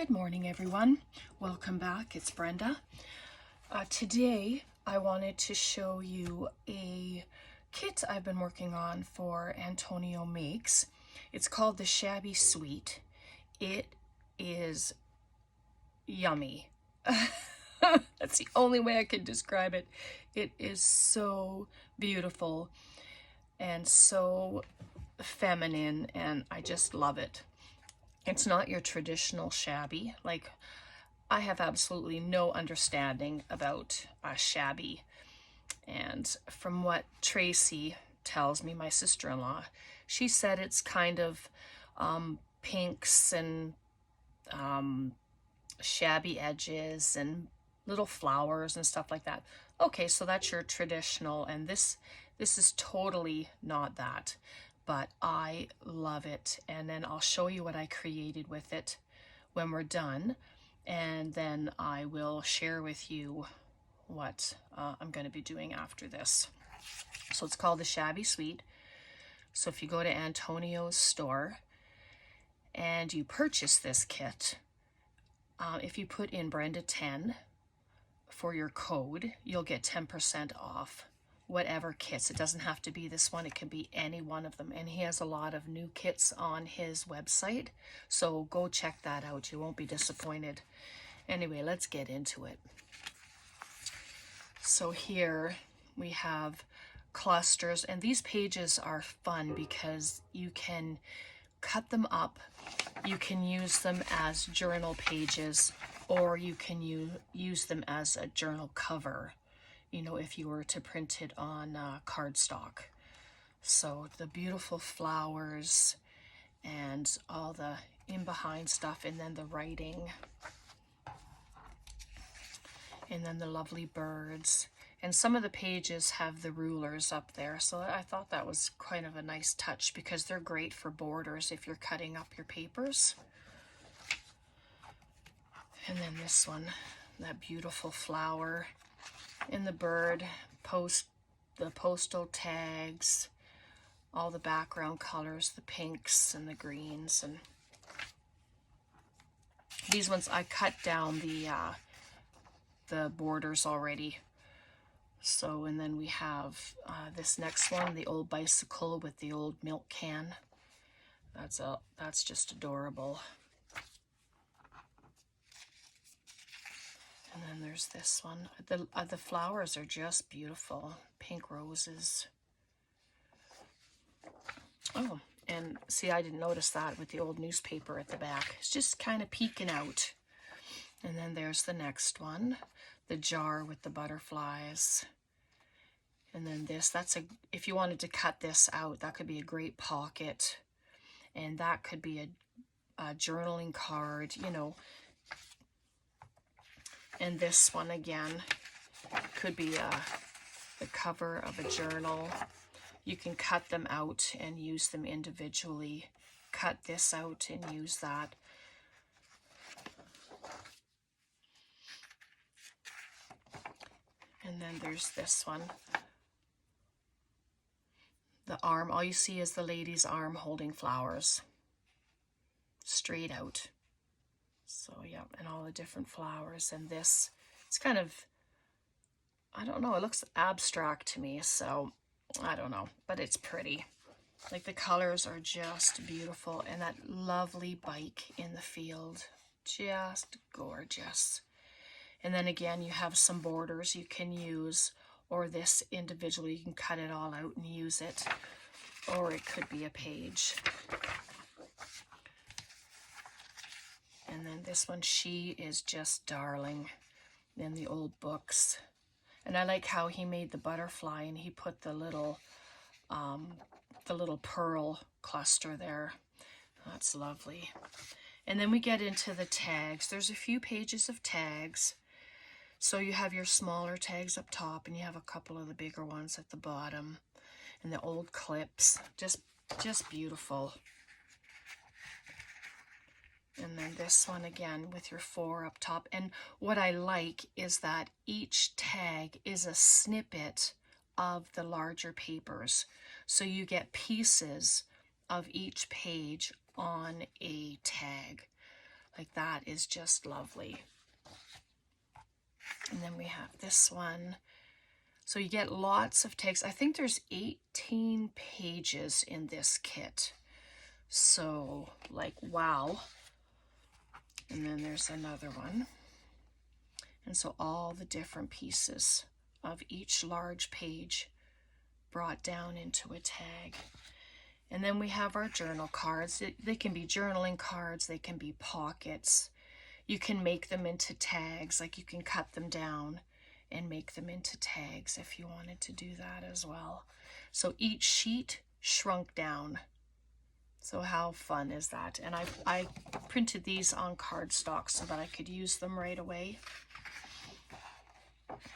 Good morning, everyone. Welcome back. It's Brenda. Today, I wanted to show you a kit I've been working on for Antonio Makes. It's called the Shabby Suite. It is yummy. That's the only way I can describe it. It is so beautiful and so feminine, and I just love it. It's not your traditional shabby. Like, I have absolutely no understanding about shabby. And from what Tracy tells me, my sister-in-law, she said it's kind of pinks and shabby edges and little flowers and stuff like that. Okay, so that's your traditional, and this is totally not that. But I love it, and then I'll show you what I created with it when we're done, and then I will share with you what I'm going to be doing after this. So it's called the Shabby Suite. So if you go to Antonio's store and you purchase this kit, if you put in Brenda 10 for your code, you'll get 10% off whatever kits. It doesn't have to be this one, it can be any one of them, and he has a lot of new kits on his website, so go check that out. You won't be disappointed. Anyway, let's get into it. So here we have clusters, and these pages are fun because you can cut them up, you can use them as journal pages, or you can use them as a journal cover, you know, if you were to print it on cardstock. So the beautiful flowers and all the in behind stuff, and then the writing, and then the lovely birds. And some of the pages have the rulers up there, so I thought that was kind of a nice touch because they're great for borders if you're cutting up your papers. And then this one, that beautiful flower, and the bird, the postal tags, all the background colors, the pinks and the greens. And these ones I cut down the borders already. So, and then we have this next one, the old bicycle with the old milk can. That's just adorable. And then there's this one. The flowers are just beautiful. Pink roses. Oh, and see, I didn't notice that with the old newspaper at the back. It's just kind of peeking out. And then there's the next one. The jar with the butterflies. And then this, if you wanted to cut this out, that could be a great pocket. And that could be a journaling card, you know. And this one again could be the cover of a journal. You can cut them out and use them individually. Cut this out and use that. And then there's this one. The arm, all you see is the lady's arm holding flowers. Straight out. So yeah, and all the different flowers. And this, it's kind of, I don't know, it looks abstract to me, so I don't know, but it's pretty. Like, the colors are just beautiful, and that lovely bike in the field, just gorgeous. And then again, you have some borders you can use, or this individually, you can cut it all out and use it, or it could be a page. And then this one, she is just darling. Then the old books. And I like how he made the butterfly and he put the little pearl cluster there. That's lovely. And then we get into the tags. There's a few pages of tags. So you have your smaller tags up top, and you have a couple of the bigger ones at the bottom. And the old clips. Just beautiful. And then this one again with your 4 up top. And what I like is that each tag is a snippet of the larger papers. So you get pieces of each page on a tag. Like that is just lovely. And then we have this one. So you get lots of tags. I think there's 18 pages in this kit. So like, wow. And then there's another one. And so all the different pieces of each large page brought down into a tag. And then we have our journal cards. They can be journaling cards, they can be pockets. You can make them into tags, like you can cut them down and make them into tags if you wanted to do that as well. So each sheet shrunk down. So how fun is that? And I printed these on cardstock so that I could use them right away.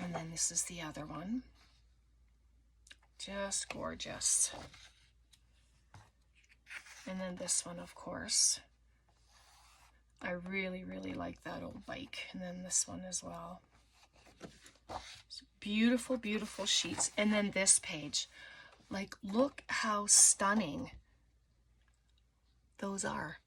And then this is the other one. Just gorgeous. And then this one, of course. I really, really like that old bike. And then this one as well. So beautiful, beautiful sheets. And then this page. Like, look how stunning those are.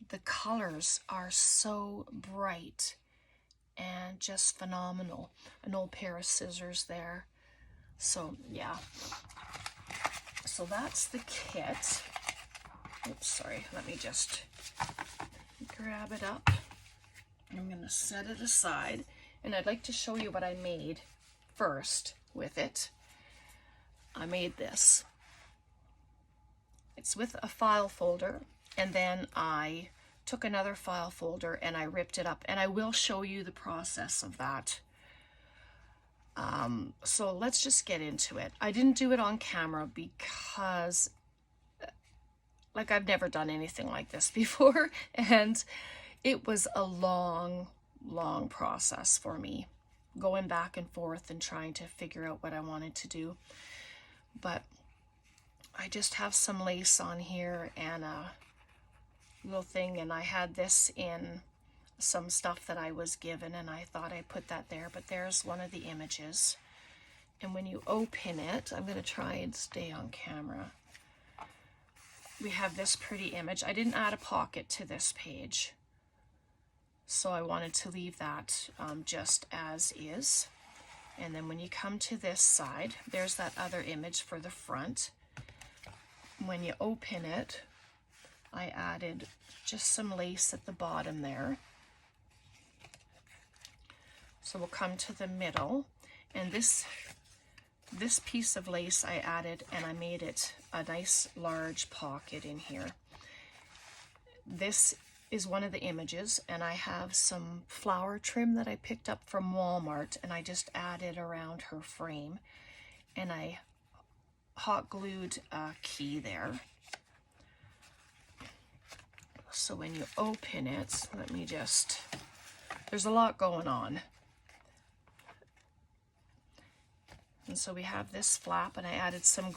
The colors are so bright and just phenomenal. An old pair of scissors there. So, yeah. So that's the kit. Oops, sorry. Let me just grab it up. I'm going to set it aside. And I'd like to show you what I made first with it. I made this. It's with a file folder. And then I took another file folder and I ripped it up. And I will show you the process of that. So let's just get into it. I didn't do it on camera because like I've never done anything like this before. And it was a long process for me, going back and forth and trying to figure out what I wanted to do. But I just have some lace on here and a little thing, and I had this in some stuff that I was given, and I thought I'd put that there, but there's one of the images. And when you open it, I'm going to try and stay on camera. We have this pretty image. I didn't add a pocket to this page, so I wanted to leave that just as is. And then when you come to this side, there's that other image for the front. When you open it, I added just some lace at the bottom there. So we'll come to the middle, and this piece of lace I added, and I made it a nice large pocket in here. This is one of the images, and I have some flower trim that I picked up from Walmart, and I just added around her frame, and I hot glued a key there. So when you open it, there's a lot going on. And so we have this flap, and I added some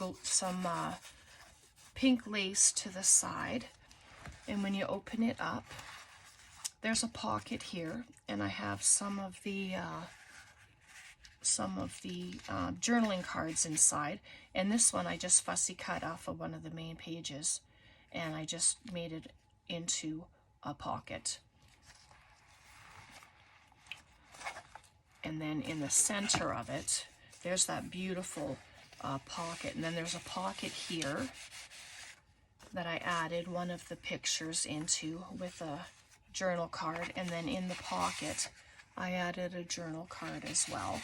pink lace to the side. And when you open it up, there's a pocket here, and I have some of the journaling cards inside. And this one I just fussy cut off of one of the main pages, and I just made it into a pocket. And then in the center of it, there's that beautiful pocket. And then there's a pocket here that I added one of the pictures into with a journal card. And then in the pocket, I added a journal card as well.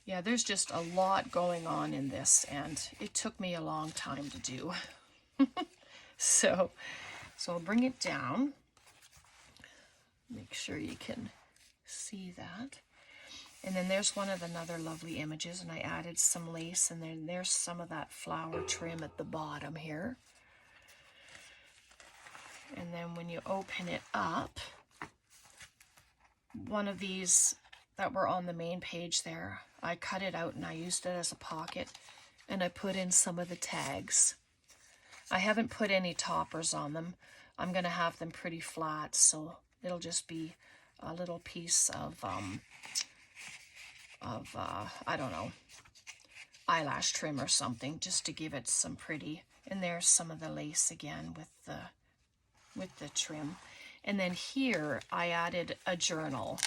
Yeah, there's just a lot going on in this, and it took me a long time to do. So I'll bring it down. Make sure you can see that. And then there's one of another lovely images, and I added some lace, and then there's some of that flower trim at the bottom here. And then when you open it up, one of these that were on the main page there, I cut it out and I used it as a pocket, and I put in some of the tags. I haven't put any toppers on them. I'm going to have them pretty flat, so it'll just be a little piece of I don't know, eyelash trim or something, just to give it some pretty. And there's some of the lace again with the trim. And then here I added a journal.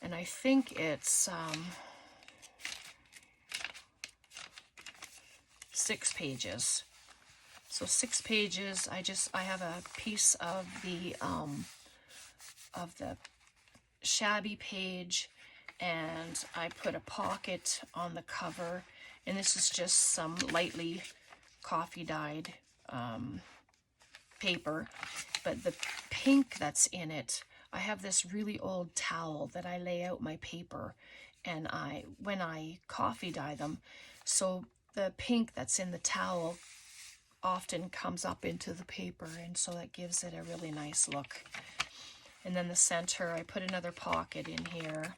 And I think it's 6 pages. So 6 pages. I have a piece of the Shabby page, and I put a pocket on the cover, and this is just some lightly coffee dyed paper. But the pink that's in it, I have this really old towel that I lay out my paper, and when I coffee dye them, so the pink that's in the towel often comes up into the paper, and so that gives it a really nice look. And then the center, I put another pocket in here.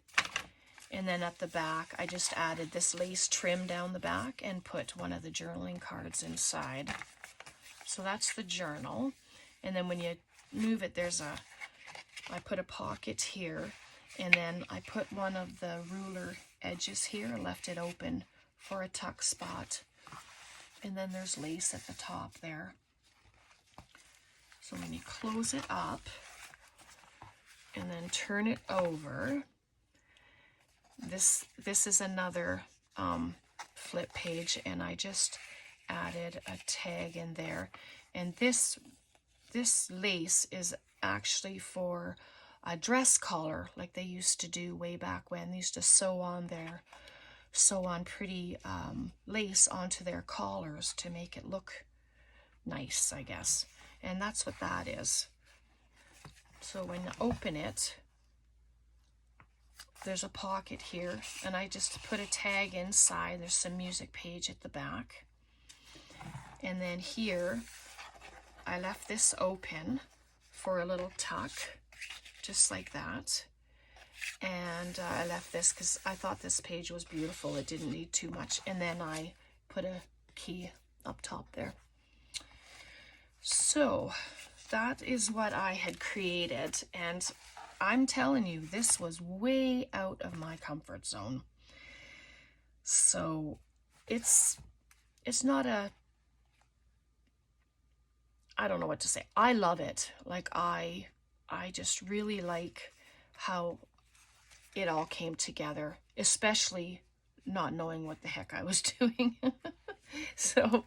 And then at the back, I just added this lace trim down the back and put one of the journaling cards inside. So that's the journal. And then when you move it, I put a pocket here, and then I put one of the ruler edges here, left it open for a tuck spot. And then there's lace at the top there. So when you close it up and then turn it over, this is another flip page, and I just added a tag in there. And this lace is actually for a dress collar, like they used to do way back when. They used to sew on pretty lace onto their collars to make it look nice, I guess. And that's what that is. So when you open it, there's a pocket here, and I just put a tag inside. There's some music page at the back. And then here, I left this open for a little tuck, just like that. And I left this because I thought this page was beautiful. It didn't need too much. And then I put a key up top there. So that is what I had created. And I'm telling you, this was way out of my comfort zone. So it's not I don't know what to say. I love it. Like I just really like how it all came together, especially not knowing what the heck I was doing. So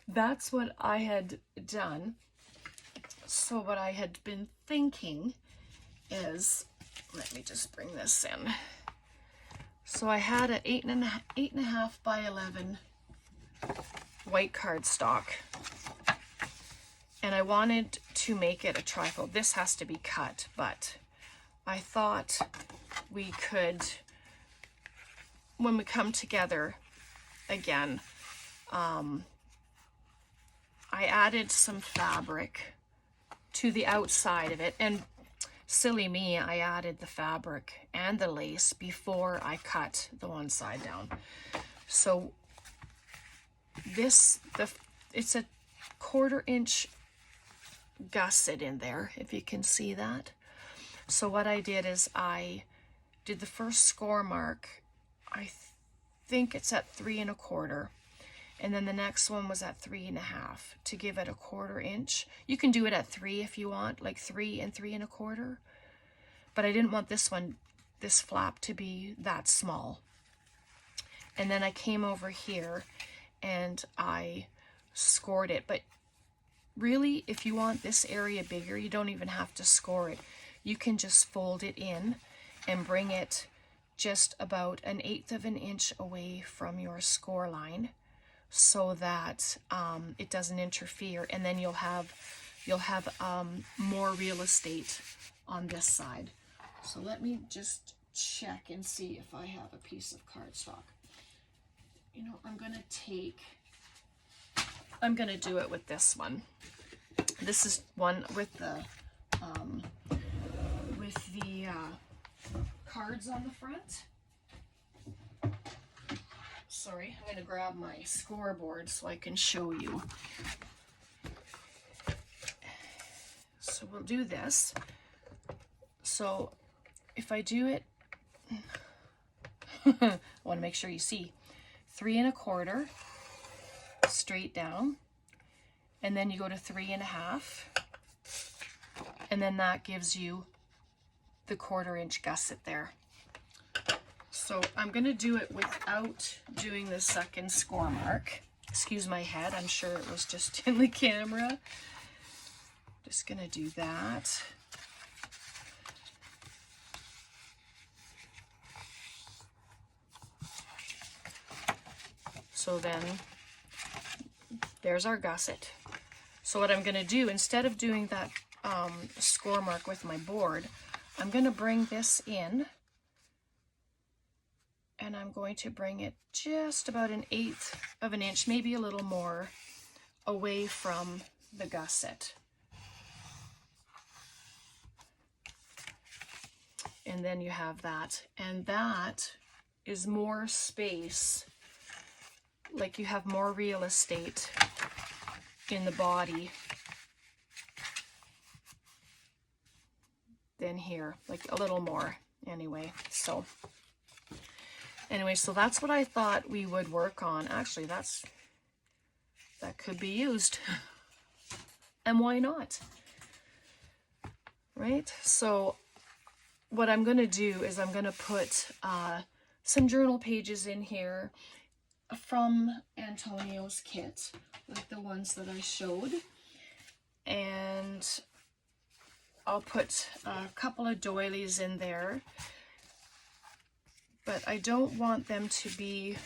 that's what I had done. So what I had been thinking is, let me just bring this in. So I had an 8.5 by 11 white cardstock, and I wanted to make it a trifold. This has to be cut, but I thought we could, when we come together again, I added some fabric to the outside of it, and silly me, I added the fabric and the lace before I cut the one side down. So it's a 1/4 inch gusset in there, if you can see that. So what I did is I did the first score mark. I think it's at 3 1/4. And then the next one was at 3 1/2 to give it a 1/4 inch. You can do it at 3 if you want, like 3 and 3 1/4. But I didn't want this flap to be that small. And then I came over here and I scored it. But really, if you want this area bigger, you don't even have to score it. You can just fold it in and bring it just about 1/8 of an inch away from your score line, so that it doesn't interfere, and then you'll have more real estate on this side. So let me just check and see if I have a piece of cardstock. You know, I'm gonna do it with this one. This is one with the cards on the front. Sorry, I'm going to grab my scoreboard so I can show you. So we'll do this. So if I do it, I want to make sure you see 3 1/4 straight down, and then you go to 3 1/2, And then that gives you the 1/4 inch gusset there. So I'm going to do it without doing the second score mark. Excuse my head, I'm sure it was just in the camera. Just going to do that. So then there's our gusset. So what I'm going to do, instead of doing that score mark with my board, I'm going to bring this in, and I'm going to bring it just about 1/8 of an inch, maybe a little more, away from the gusset. And then you have that, and that is more space, like you have more real estate in the body than here, like a little more anyway. So anyway, so that's what I thought we would work on. Actually, that could be used. And why not? Right? So what I'm going to do is I'm going to put some journal pages in here from Antonio's kit, like the ones that I showed. And I'll put a couple of doilies in there. But I don't want them to be,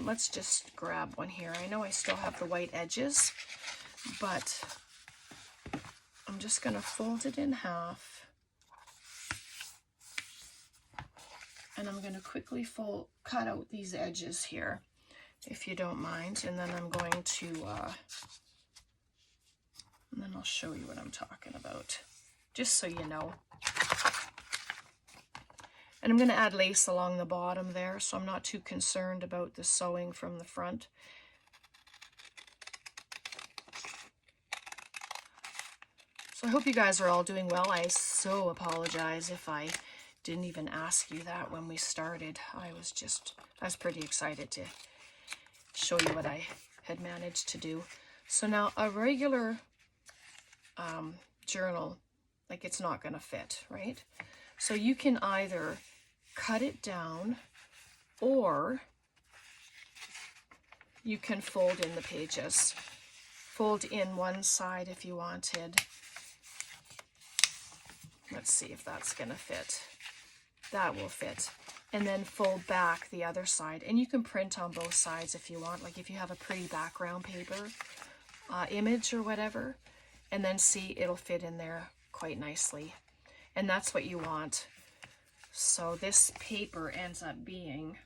let's just grab one here. I know I still have the white edges, but I'm just going to fold it in half. And I'm going to quickly cut out these edges here, if you don't mind. And then I'm going to, and then I'll show you what I'm talking about, just so you know. And I'm going to add lace along the bottom there, so I'm not too concerned about the sewing from the front. So I hope you guys are all doing well. I so apologize if I didn't even ask you that when we started. I was pretty excited to show you what I had managed to do. So now a regular journal, like, it's not going to fit, right? So you can either cut it down, or you can fold in the pages. Fold in one side if you wanted. Let's see if that's going to fit. That will fit. And then fold back the other side. And you can print on both sides if you want, like if you have a pretty background paper image or whatever. And then see, it'll fit in there quite nicely. And that's what you want. So this paper ends up being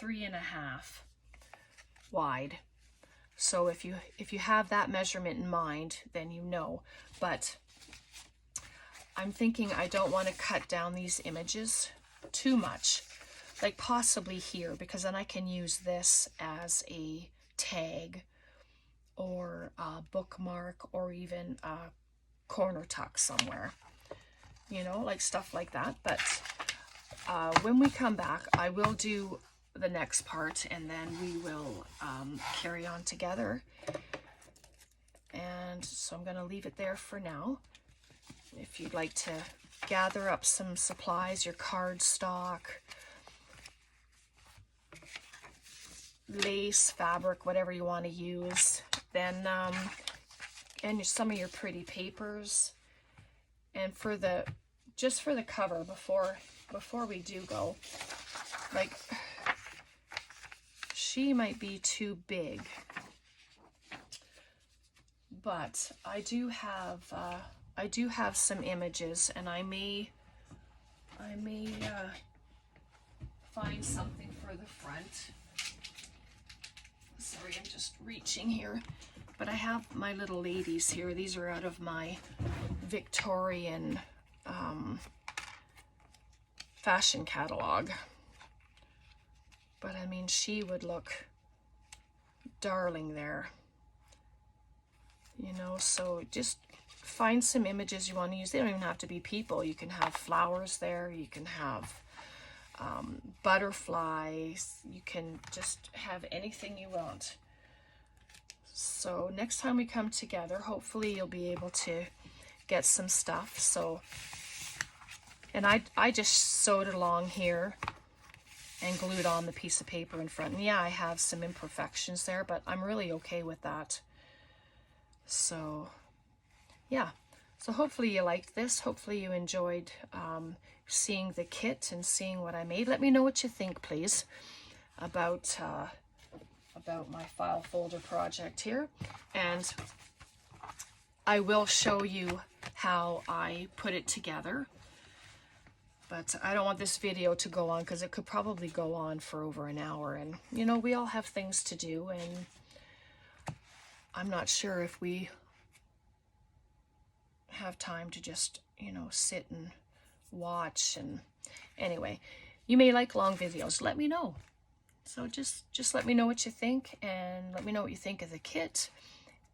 3.5 wide. So if you have that measurement in mind, then you know. But I'm thinking I don't want to cut down these images too much, like possibly here, because then I can use this as a tag or a bookmark or even a corner tuck somewhere, you know, like stuff like that. But when we come back, I will do the next part, and then we will carry on together. And so I'm going to leave it there for now. If you'd like to gather up some supplies, your cardstock, lace, fabric, whatever you want to use, then and some of your pretty papers. And for the just for the cover, before we do go, like, she might be too big, but I do have some images, and I may find something for the front. Sorry, I'm just reaching here. But I have my little ladies here. These are out of my Victorian fashion catalog. But I mean, she would look darling there. You know, so just find some images you want to use. They don't even have to be people. You can have flowers there. You can have butterflies. You can just have anything you want. So next time we come together, hopefully you'll be able to get some stuff. So, and I just sewed it along here and glued on the piece of paper in front. And yeah, I have some imperfections there, but I'm really okay with that. So yeah, so hopefully you liked this. Hopefully you enjoyed seeing the kit and seeing what I made. Let me know what you think, please, about my file folder project here. And I will show you how I put it together. But I don't want this video to go on because it could probably go on for over an hour. And, you know, we all have things to do. And I'm not sure if we have time to just, you know, sit and watch. And anyway, you may like long videos. Let me know. So just let me know what you think, and let me know what you think of the kit.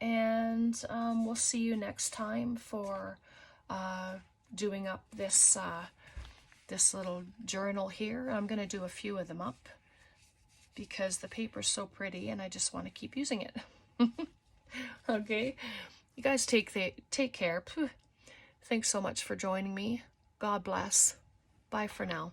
And we'll see you next time for doing up this this little journal here. I'm going to do a few of them up because the paper's so pretty and I just want to keep using it. Okay, you guys take care. Thanks so much for joining me. God bless. Bye for now.